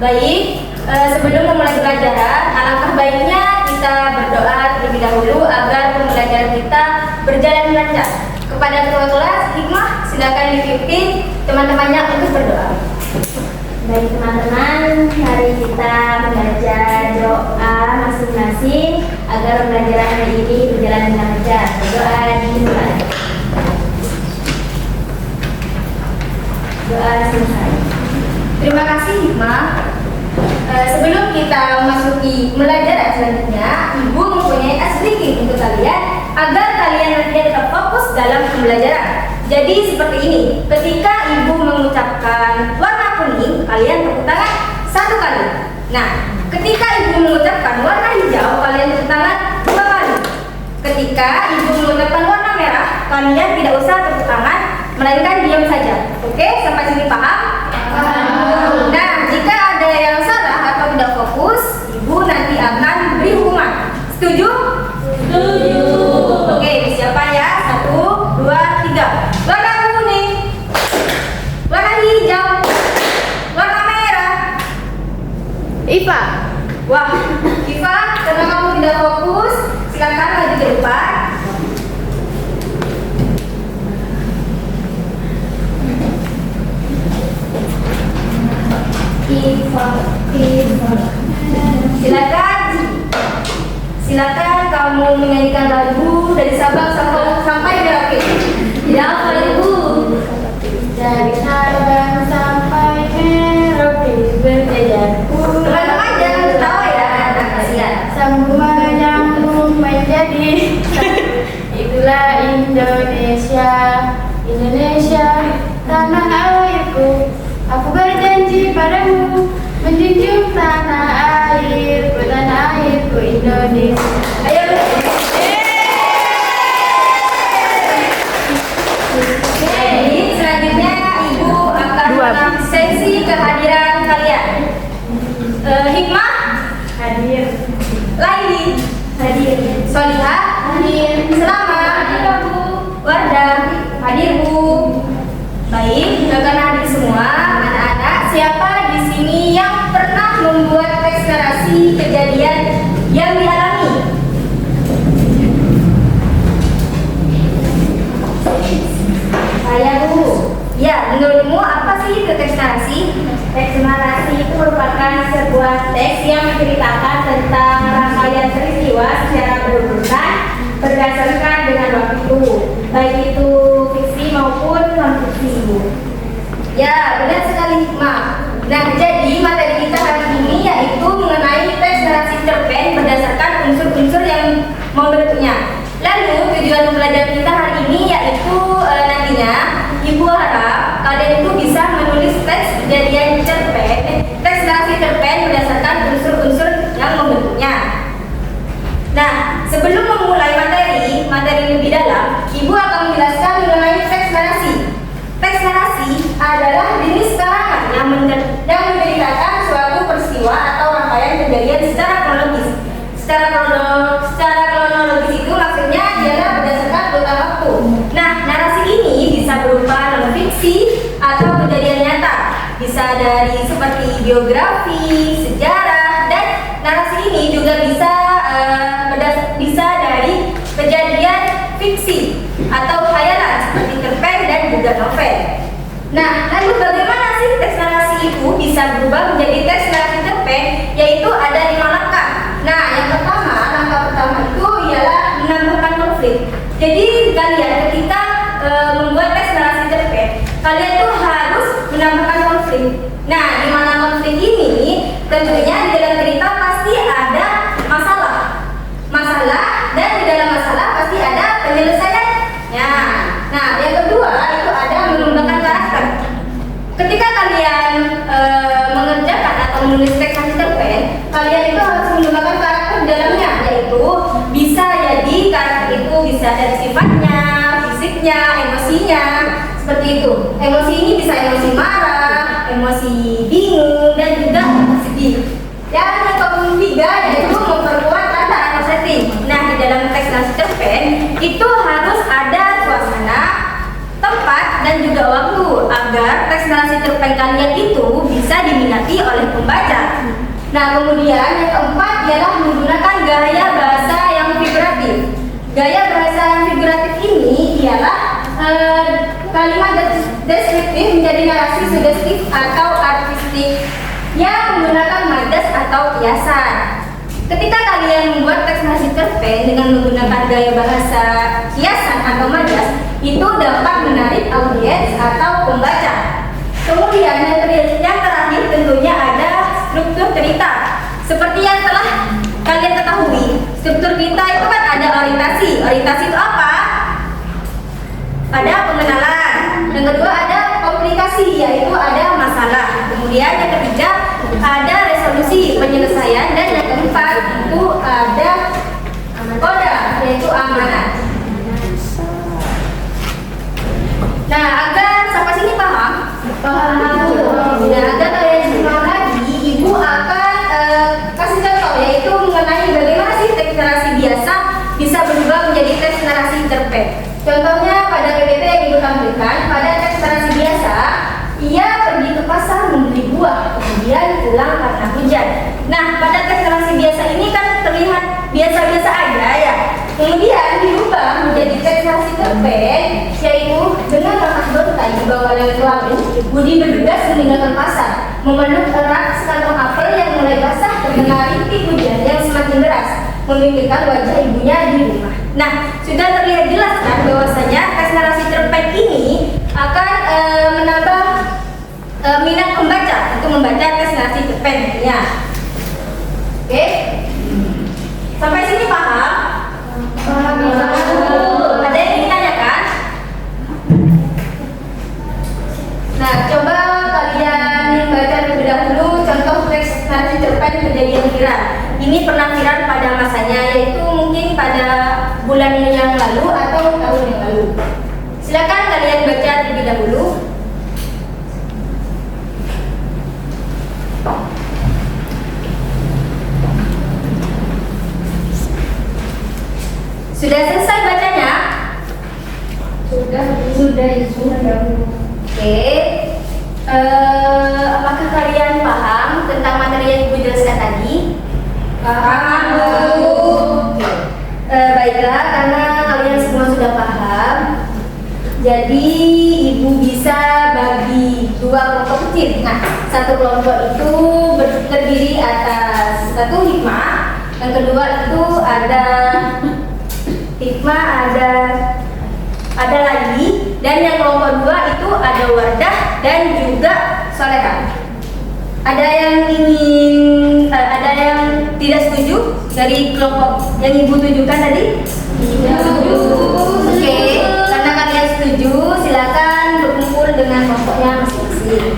Baik, sebelum memulai pelajaran, alangkah baiknya kita berdoa terlebih dahulu agar pembelajaran kita berjalan lancar. Kepada ketua kelas, Hikmah, silakan dipimpin teman-temannya untuk berdoa. Baik teman-teman, hari kita membaca doa masing-masing agar pembelajaran hari ini berjalan dengan lancar. Doa dimulai. Doa selesai. Terima kasih Hikmah. Sebelum kita memasuki pelajaran selanjutnya, Ibu mempunyai sedikit untuk kalian agar kalian nantinya tetap fokus dalam pembelajaran. Jadi seperti ini, ketika Ibu mengucapkan warna kuning, kalian tepuk tangan 1 kali. Nah, ketika Ibu mengucapkan warna hijau, kalian tepuk tangan 2 kali. Ketika Ibu mengucapkan warna merah, kalian tidak usah tepuk tangan, melainkan diam saja. Oke, sampai sini paham? Nah, jika ada yang salah atau tidak fokus, Ibu nanti akan beri hukuman. Setuju? Setuju. Oke, siapa ya? 1, 2, 3. Warna kuning, warna hijau, warna merah. Iva. Wah, Iva, karena kamu tidak fokus, silakan maju ke depan. Silakan kamu menyanyikan lagu dari Sabang sampai Merauke. Tidak apa Ibu. Dari Sabang sampai Merauke berjajar pulang. Teman-teman jangan ketawa ya, anak kasihan. Sambung menyambung menjadi itulah Indonesia, Indonesia tanah airku. Aku berjanji padamu menjunjung tanah airku Indonesia. Ayo. Jadi selanjutnya Ibu akan mengambil sesi kehadiran kalian. Hikmah Hadir. Laili Hadir. Solihah Hadir. Selamat Hadir Bu. Wardah hadir Bu. Baik, rekan hadir semua, anak-anak, siapa di sini yang pernah membuat teks narasi kejadian yang dialami? Saya Bu. Ya, menurutmu apa sih itu teks narasi? Teks narasi itu merupakan sebuah teks yang menceritakan tentang rangkaian peristiwa secara berurutan berdasarkan dengan waktu, baik itu fiksi maupun non-fiksi. Ya, benar sekali Hikmah. Nah, jadi materi kita hari ini yaitu mengenai teks narasi cerpen berdasarkan unsur-unsur yang membentuknya. Lalu tujuan pembelajaran kita hari ini yaitu nantinya Ibu harap kalian itu bisa menulis teks kejadian cerpen, teks narasi cerpen berdasarkan unsur-unsur yang membentuknya. Nah, sebelum memulai materi lebih dalam, Ibu akan menjelaskan mengenai teks narasi. Teks narasi adalah jenis karangan yang menceritakan suatu peristiwa atau rangkaian kejadian secara kronologis. Secara kronologis itu maksudnya ialah berdasarkan urutan waktu. Nah, narasi ini bisa berupa non-fiksi atau kejadian nyata. Bisa dari seperti biografi, sejarah, dan narasi ini juga bisa dari kejadian fiksi atau khayalan seperti cerpen dan juga novel. Nah, lalu bagaimana sih teks narasi itu bisa berubah menjadi teks narasi cerpen? Yaitu ada 5 langkah. Nah, yang pertama, langkah pertama itu ialah menambahkan konflik. Jadi kalian ketika membuat teks narasi cerpen, kalian tuh harus menambahkan konflik. Nah, di mana konflik ini? Tentunya di dalam cerita pasti ada masalah dan di dalam masalah pasti ada penyelesaiannya. Nah, yang kedua itu ada mengembangkan karakter. Ketika kalian mengerjakan atau menulis teks narasi cerpen, kalian itu harus mengembangkan karakter di dalamnya, yaitu bisa jadi karakter itu bisa dari sifatnya, fisiknya, emosinya, seperti itu. Emosi ini bisa emosi marah, emosi bingung, dan juga sedih. Dan yang ketiga yaitu memperkuat rasa atau setting. Nah, di dalam teks narasi cerpen itu harus ada suasana, tempat, dan juga waktu agar teks narasi cerpen kalian itu bisa diminati oleh pembaca. Nah, kemudian yang keempat ialah menggunakan gaya bahasa yang figuratif. Gaya bahasa yang figuratif ini ialah kalimat deskriptif menjadi narasi sugestif atau artistik yang menggunakan majas atau kiasan. Ketika kalian membuat teks narasi cerpen dengan menggunakan gaya bahasa kiasan atau majas, itu dapat menarik audiens atau pembaca. Kemudian yang terakhir tentunya ada struktur cerita. Seperti yang telah kalian ketahui, struktur cerita itu kan ada orientasi. Orientasi itu apa? Ada pengenalan. Yang kedua ada komplikasi, yaitu ada masalah. Kemudian yang ketiga ada resolusi, penyelesaian, dan yang keempat itu ada koda, yaitu amanat. Nah, agar sampai sini paham? Paham. Nah, agar kalian semua lagi, ibu akan kasih contoh, yaitu mengenai bagaimana sih teks narasi biasa bisa berubah menjadi teks narasi cerpen. Contohnya pada PPT yang ibu tampilkan, pada teks narasi biasa, ia pergi ke pasar membeli buah, kemudian pulang karena hujan. Nah, pada teks narasi biasa ini kan terlihat biasa-biasa aja ya. Kemudian dirubah menjadi teks narasi cerpen, yaitu dengan rangkas berontai di bawah langit lalu, Budi bergegas meninggalkan pasar, memeluk erat sekantong apel yang mulai basah terkena rintik hujan yang semakin deras, memikirkan wajah ibunya di rumah. Nah, sudah terlihat jelas kan bahwasanya teks narasi cerpen ini akan menambah minat pembaca untuk membaca teks narasi cerpen ya. Oke? Sampai sini paham? Paham. Ada yang ditanyakan? Nah, coba kalian baca terlebih dahulu contoh teks narasi cerpen kejadian viral. Ini pernah viral pada masanya, yaitu mungkin pada bulan yang lalu atau tahun yang lalu. Silakan kalian baca terlebih dahulu. Sudah selesai bacanya? Sudah. Oke. Apakah kalian paham tentang materi yang ibu jelaskan tadi? Paham, Bu. Baiklah, karena kalian semua sudah paham, jadi ibu bisa bagi dua kelompok kecil. Nah, satu kelompok itu terdiri atas satu hikmah, yang kedua itu ada hikmah, ada lagi, dan yang kelompok dua itu ada wardah dan juga solehah. Ada yang tidak setuju dari kelompok yang ibu tunjukkan tadi? Setuju. Oke, karena kalian setuju, silakan berkumpul dengan kelompoknya masing-masing.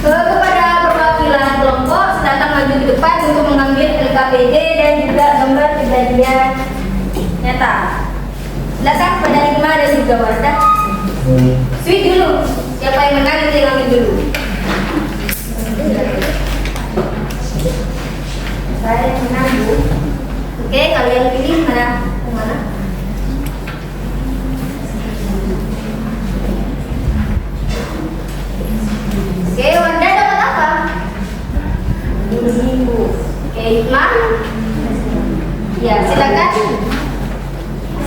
Kepada perwakilan kelompok, silakan maju ke depan untuk mengambil LKPD dan juga gambar kejadian nyata. Silakan pada hikmah dan juga wardah. Sweet dulu. Siapa yang menang itu yang ambil dulu. Saya yang menang, Bu. Oke, kalian pilih mana? Kemana? Oke, Wanda dapat apa? Ini, Bu. Oke, hikmah. Ya,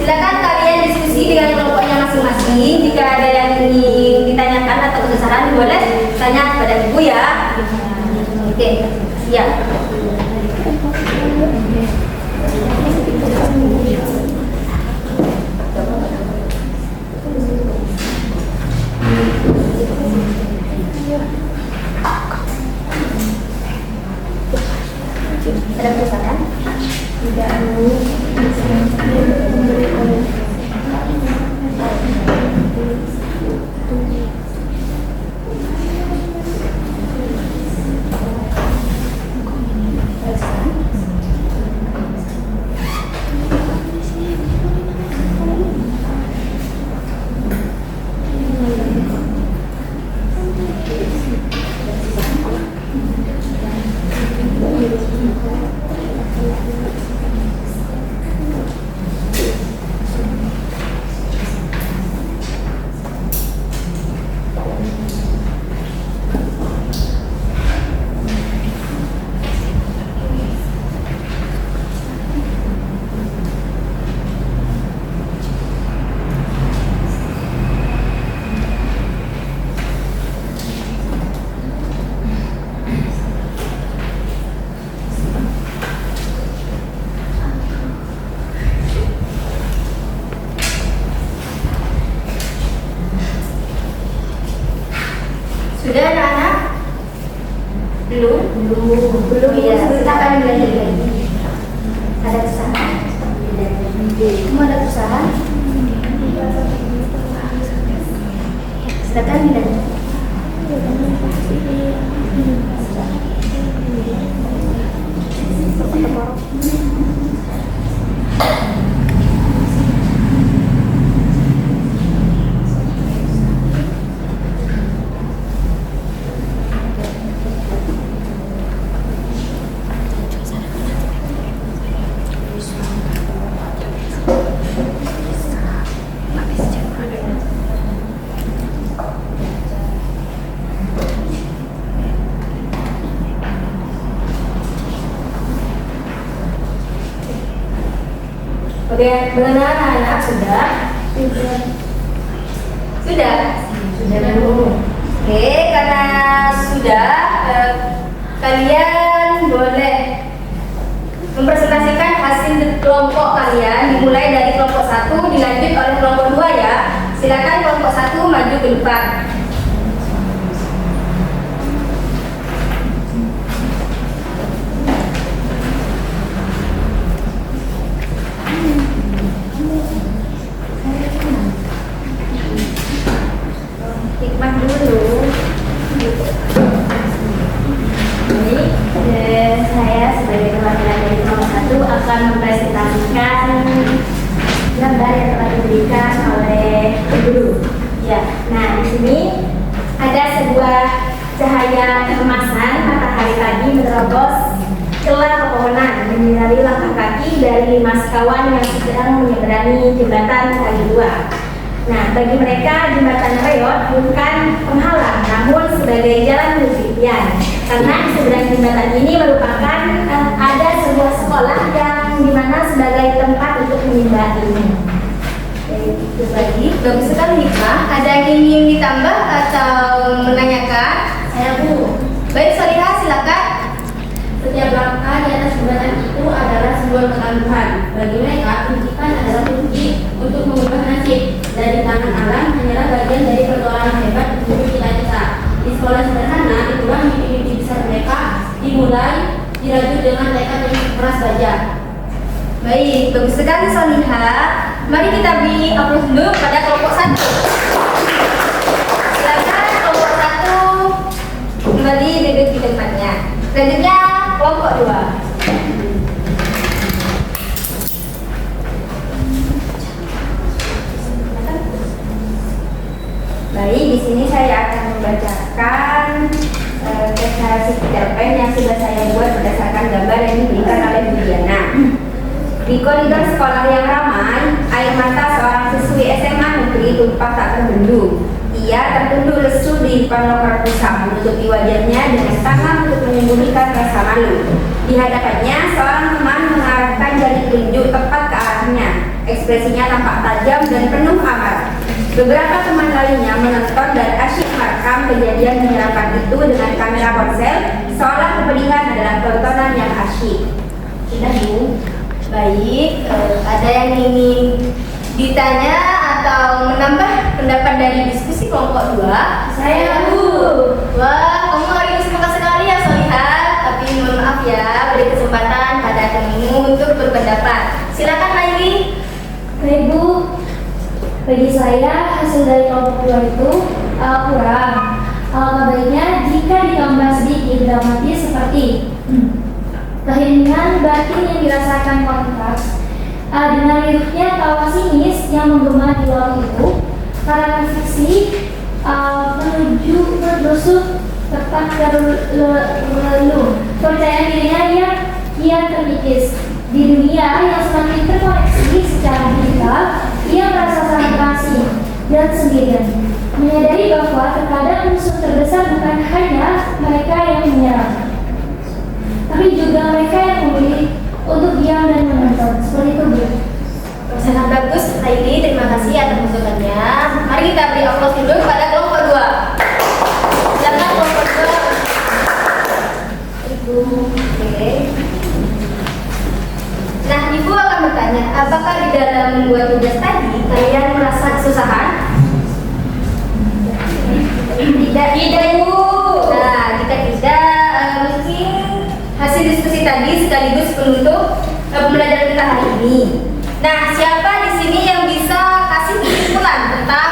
silakan kalian diskusi dengan kelompoknya masing-masing. Jika ada yang ingin ditanyakan atau kesusahan, boleh tanya kepada ibu ya. Oke, siap. Ada kesusahan? Tidak. Sudah anak-anak? Belum? Belum Iya, kita akan lagi. ada kesalahan. Kamu ada perusahaan? Silakan bilang. Oke, mengenal anak sudah? Sudah? Sudah belum? Oke, karena sudah, kalian boleh mempresentasikan hasil kelompok kalian dimulai dari kelompok 1 dilanjut oleh kelompok 2 ya. Silakan kelompok 1 maju ke depan. Hikmah dulu. Ini saya sebagai perwakilan dari kelompok 1 akan mempresentasikan gambar yang telah diberikan oleh guru. Ya, nah di sini ada sebuah cahaya keemasan matahari tadi menerobos celah pepohonan menyinari langkah kaki dari 5 sekawan yang sedang menyeberangi jembatan kali 2. Nah, bagi mereka jembatan reot bukan penghalang, namun sebagai jalan menuju impian. Karena di seberang jembatan ini merupakan ada sebuah sekolah yang dimana sebagai tempat untuk menimba ilmu. Itu lagi, bagus sekali Hikmah. Ada yang ingin ditambah atau menanyakan? Saya Bu. Baik, Solihah silakan. Setiap langkah di atas jembatan itu adalah sebuah ketangguhan. Bagi mereka, pendidikan adalah kunci untuk mengubah nasib. Dari tangan alam hanyalah bagian dari pertolongan hebat untuk cita-cita. Di sekolah sederhana, itulah mimpi-mimpi besar mereka dimulai dirajut dengan tekad yang keras baja. Baik, bagus sekali Solihah. Mari kita beri aplaus dulu pada kelompok 1. Silakan kelompok 1 kembali duduk di tempatnya. Selanjutnya kelompok 2. Baik, di sini saya akan membacakan presentasi cerpen yang sudah saya buat berdasarkan gambar yang diberikan oleh Bu Diana. Di koridor sekolah yang ramai, air mata seorang siswi SMA negeri tumpah tak terbendung. Ia tertunduk lesu di depan loker pusat, menutupi wajahnya dengan tangan untuk menyembunyikan rasa malu. Di hadapannya, seorang teman mengarahkan jari telunjuk tepat ke arahnya. Ekspresinya tampak tajam dan penuh amarah. Beberapa teman lainnya menonton dan asyik merekam kejadian menyeramkan itu dengan kamera ponsel, seolah kepedihan adalah tontonan yang asyik. Sudah Bu? Baik, ada yang ingin ditanya atau menambah pendapat dari diskusi kelompok 2? Saya Bu. Wah, kamu hari ini semangat sekali ya Solihah. Tapi mohon maaf ya, beri kesempatan pada temanmu untuk berpendapat. Silakan Laili. Baik Bu, bagi saya hasil dari kelompok 2 itu kurang. Alangkah baiknya jika ditambah sedikit dramatis seperti keheningan batin yang dirasakan kontras dengan liriknya tawa sinis yang menggema di waktu itu, karakter fiksi menuju berdusuk tepat terlalu percaya dirinya yang kian terkikis di dunia yang semakin terkoneksi secara digital. Ia merasa sangat asing dan sendirian, menyadari bahwa untuk pembelajaran kita hari ini. Nah, siapa di sini yang bisa kasih kesimpulan tentang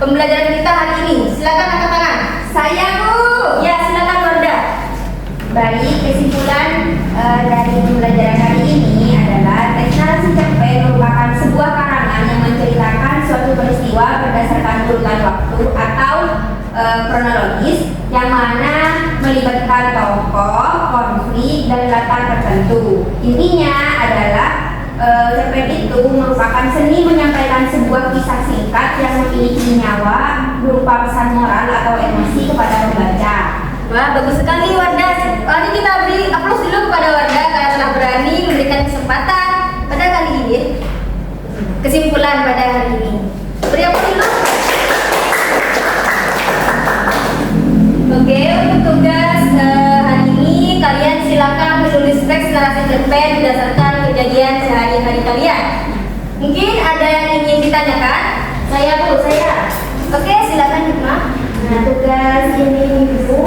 pembelajaran kita hari ini? Silakan angkat tangan. Saya, Bu. Ya, silakan Wardah. Baik, kesimpulan dari pembelajaran hari ini adalah teks narasi cerpen merupakan sebuah karangan yang menceritakan suatu peristiwa berdasarkan urutan waktu atau kronologis yang mana melibatkan tokoh, konflik, dan latar tertentu. Intinya adalah cerpen itu merupakan seni menyampaikan sebuah kisah singkat yang memiliki nyawa berupa pesan moral atau emosi kepada pembaca. Wah, bagus sekali Wardah. Mari kita beri aplaus dulu kepada Wardah karena telah berani memberikan kesempatan pada kali ini. Kesimpulan pada hari ini. Beri aplaus dulu. Oke, untuk tugas hari ini kalian silakan menulis teks narasi cerpen berdasarkan kejadian sehari-hari kalian. Mungkin ada yang ingin ditanyakan? Saya, Bu, saya. Oke, silakan Hikmah. Nah, tugas ini Bu,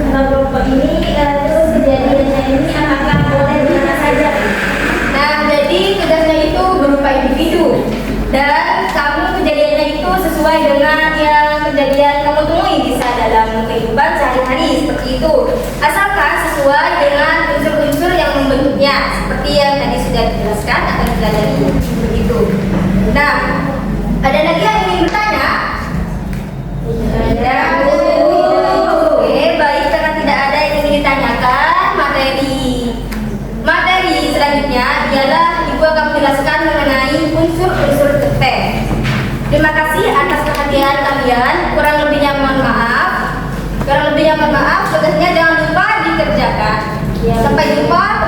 kelompok ini terus kejadiannya ini apakah boleh di mana saja? Nah, jadi tugasnya itu berupa individu dan kamu kejadiannya itu sesuai dengan yang kejadian kamu temui bisa dalam kehidupan sehari-hari seperti itu. Asalkan sesuai dengan unsur-unsur yang membentuknya seperti yang tadi sudah dijelaskan akan dipelajari begitu. Nah, ada lagi yang ingin bertanya? Tidak. Oke, baik, karena tidak ada yang ingin ditanyakan, materi selanjutnya ialah Ibu akan menjelaskan mengenai unsur-unsur teks. Terima kasih atas perhatian kalian. Kurang lebihnya mohon maaf. Tugasnya jangan lupa dikerjakan. Sampai jumpa